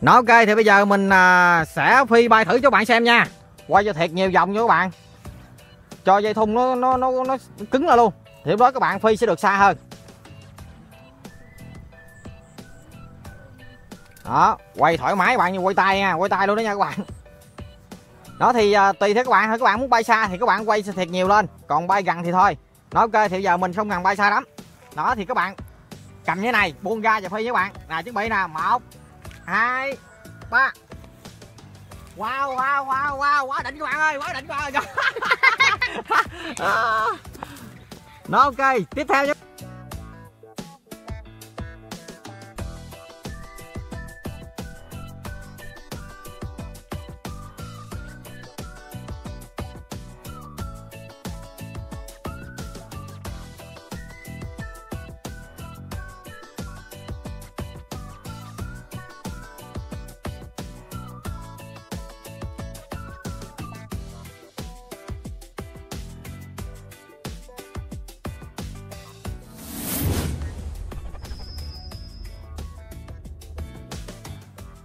Nó ok thì bây giờ mình sẽ phi bay thử cho các bạn xem nha. Quay cho thiệt nhiều vòng cho các bạn, cho dây thun nó cứng lại luôn, thì lúc đó các bạn phi sẽ được xa hơn. Đó, quay thoải mái các bạn, như quay tay nha, quay tay luôn đó nha các bạn. Đó thì tùy theo các bạn thôi, các bạn muốn bay xa thì các bạn quay thiệt nhiều lên, còn bay gần thì thôi. Nó ok thì bây giờ mình không cần bay xa lắm. Đó thì các bạn cầm như thế này, buông ra và phi với các bạn. Nè chuẩn bị nè, 1 2 3. Wow wow wow wow, quá đỉnh các bạn ơi, quá đỉnh các bạn ơi. Nó ok, tiếp theo nhé.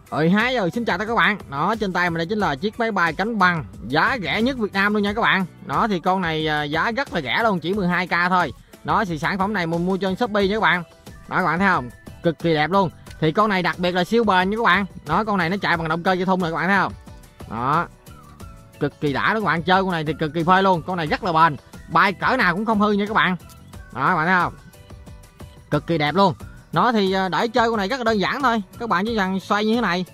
Rồi, xin chào tất cả các bạn. Đó, trên tay mình đây chính là chiếc máy bay cánh băng giá rẻ nhất Việt Nam luôn nha các bạn. Đó thì con này giá rất là rẻ luôn, chỉ 12k thôi. Đó thì sản phẩm này mình mua trên Shopee nha các bạn. Đó các bạn thấy không? Cực kỳ đẹp luôn. Thì con này đặc biệt là siêu bền nha các bạn. Đó, con này nó chạy bằng động cơ dây thun này các bạn thấy không? Đó. Cực kỳ đã đó các bạn, chơi con này thì cực kỳ phê luôn. Con này rất là bền, bay cỡ nào cũng không hư nha các bạn. Đó các bạn thấy không? Cực kỳ đẹp luôn. Nó thì để chơi con này rất là đơn giản thôi, các bạn chỉ cần xoay như thế này,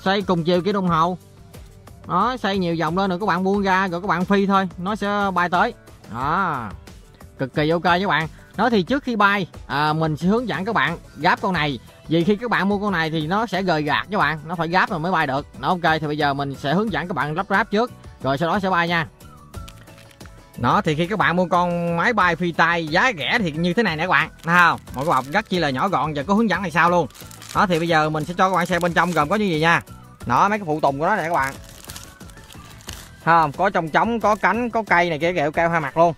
xoay cùng chiều kia đồng hồ. Đó, xoay nhiều vòng lên rồi các bạn buông ra rồi các bạn phi thôi, nó sẽ bay tới. Đó, cực kỳ ok với các bạn. Đó thì trước khi bay mình sẽ hướng dẫn các bạn gáp con này, vì khi các bạn mua con này thì nó sẽ rời rạc các bạn, nó phải gáp rồi mới bay được. Nó ok thì bây giờ mình sẽ hướng dẫn các bạn lắp ráp trước, rồi sau đó sẽ bay nha. Đó thì khi các bạn mua con máy bay phi tay giá rẻ thì như thế này nè các bạn, thấy không? Một cái bọc rất chi là nhỏ gọn và có hướng dẫn này sau luôn. Đó thì bây giờ mình sẽ cho các bạn xem bên trong gồm có những gì nha. Đó, mấy cái phụ tùng của nó nè các bạn, thấy không? Có trong trống, có cánh, có cây này kia, keo hai mặt luôn.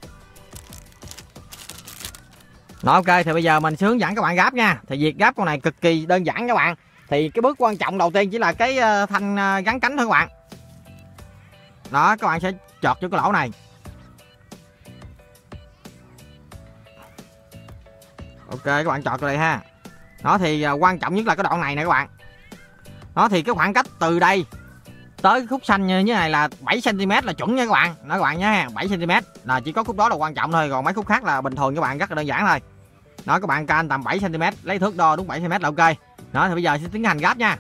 Đó ok thì bây giờ mình sẽ hướng dẫn các bạn gáp nha. Thì việc gáp con này cực kỳ đơn giản các bạn. Thì cái bước quan trọng đầu tiên chỉ là cái thanh gắn cánh thôi các bạn. Đó, các bạn sẽ chọt vô cái lỗ này. Ok, các bạn chọt vào đây ha. Đó thì quan trọng nhất là cái đoạn này nè các bạn. Đó thì cái khoảng cách từ đây tới khúc xanh như thế này là 7 cm là chuẩn nha các bạn. Đó các bạn nhé, 7 cm là chỉ có khúc đó là quan trọng thôi, còn mấy khúc khác là bình thường các bạn, rất là đơn giản thôi. Đó các bạn canh tầm 7 cm, lấy thước đo đúng 7 cm là ok. Đó thì bây giờ sẽ tiến hành gáp nha.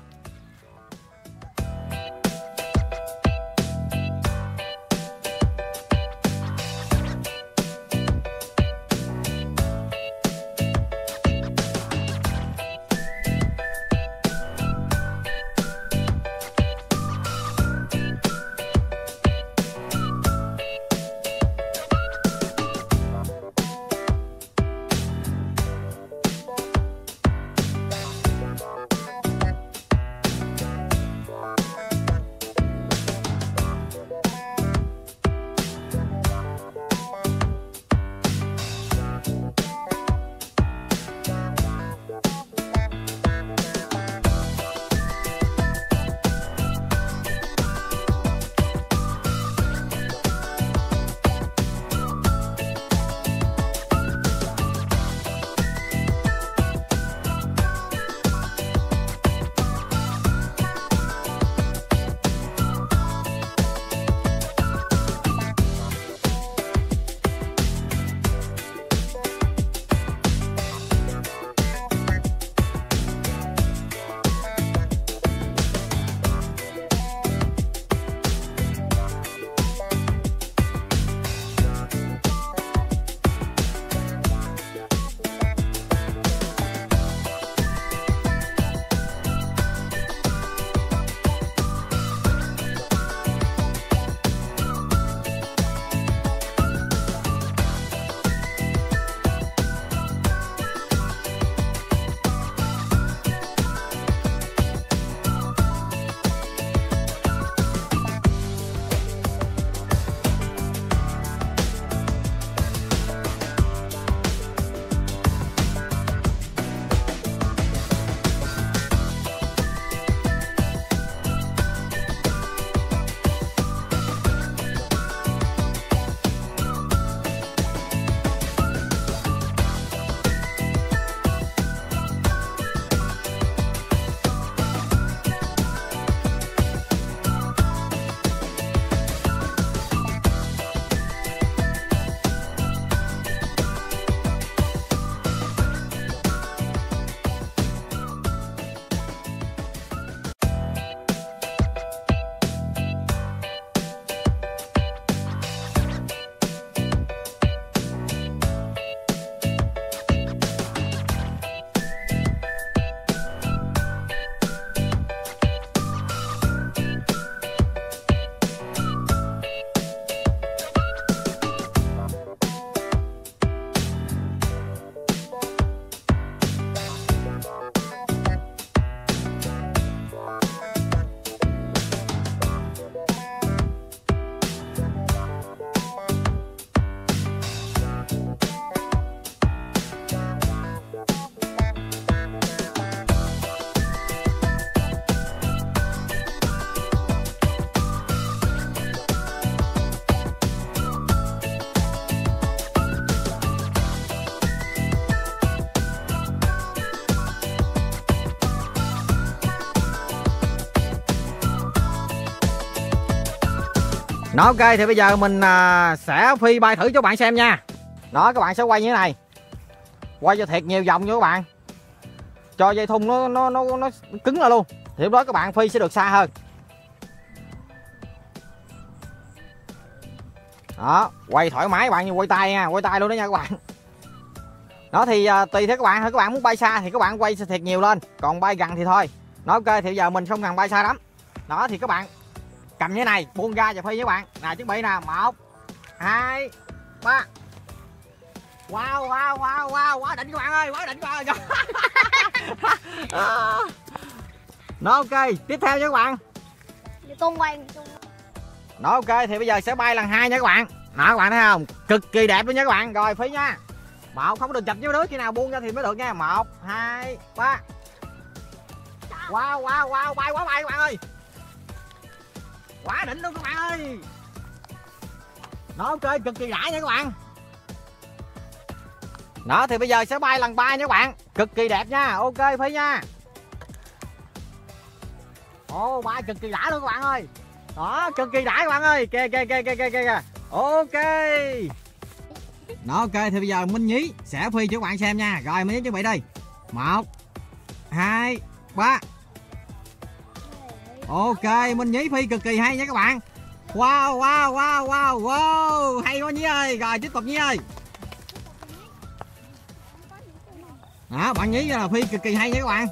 Nó ok thì bây giờ mình sẽ phi bay thử cho các bạn xem nha. Đó, các bạn sẽ quay như thế này, quay cho thiệt nhiều vòng nha các bạn, cho dây thun nó cứng lại luôn, thì lúc đó các bạn phi sẽ được xa hơn. Đó, quay thoải mái các bạn, như quay tay nha, quay tay luôn đó nha các bạn. Đó thì tùy theo các bạn thôi, các bạn muốn bay xa thì các bạn quay thiệt nhiều lên, còn bay gần thì thôi. Nó ok thì bây giờ mình không cần bay xa lắm. Đó thì các bạn cầm như thế này, buông ra và phi với các bạn. Nào chuẩn bị nè, 1 2 3. Wow wow wow wow, quá đỉnh các bạn ơi, quá đỉnh các bạn ơi. Nó ok, tiếp theo nha các bạn. Con quay. Nó ok thì bây giờ sẽ bay lần 2 nha các bạn. Đó các bạn thấy không, cực kỳ đẹp luôn nha các bạn. Rồi phi nha, 1, không được chụp với đứa, khi nào buông ra thì mới được nha. 1 2 3. Wow wow wow, bay quá bay các bạn ơi, quá đỉnh luôn các bạn ơi. Nó ok, cực kỳ đã nha các bạn. Đó thì bây giờ sẽ bay lần 3 nha các bạn, cực kỳ đẹp nha. Ok phi nha. Ồ, bay cực kỳ đã luôn các bạn ơi. Đó, cực kỳ đã các bạn ơi, kìa kìa kìa kìa kìa. Ok. Đó ok thì bây giờ Minh Nhí sẽ phi cho các bạn xem nha. Rồi Minh Nhí chuẩn bị đi, 1 2 3. Ok, Minh Nhí phi cực kỳ hay nha các bạn. Wow wow wow wow wow, hay quá Nhí ơi. Rồi tiếp tục Nhí ơi. Đó, bạn Nhí là phi cực kỳ hay nha các bạn.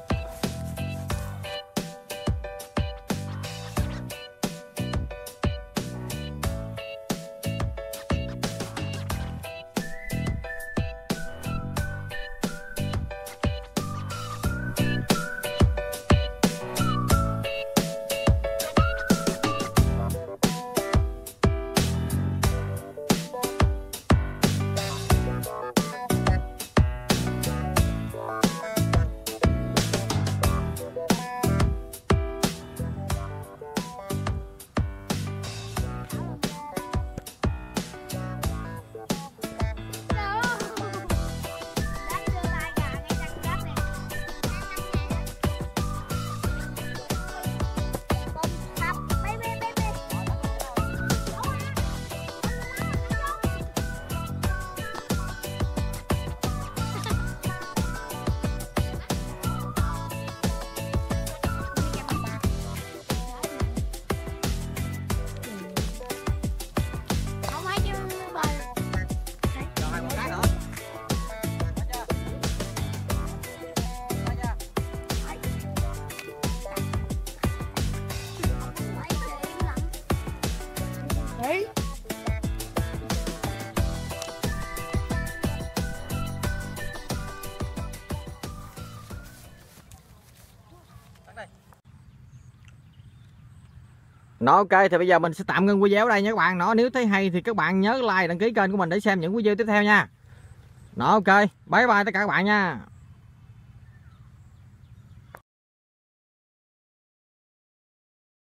Nó ok thì bây giờ mình sẽ tạm ngưng video ở đây nha các bạn. Nó nếu thấy hay thì các bạn nhớ like, đăng ký kênh của mình để xem những video tiếp theo nha. Nó ok, bye bye tất cả các bạn nha.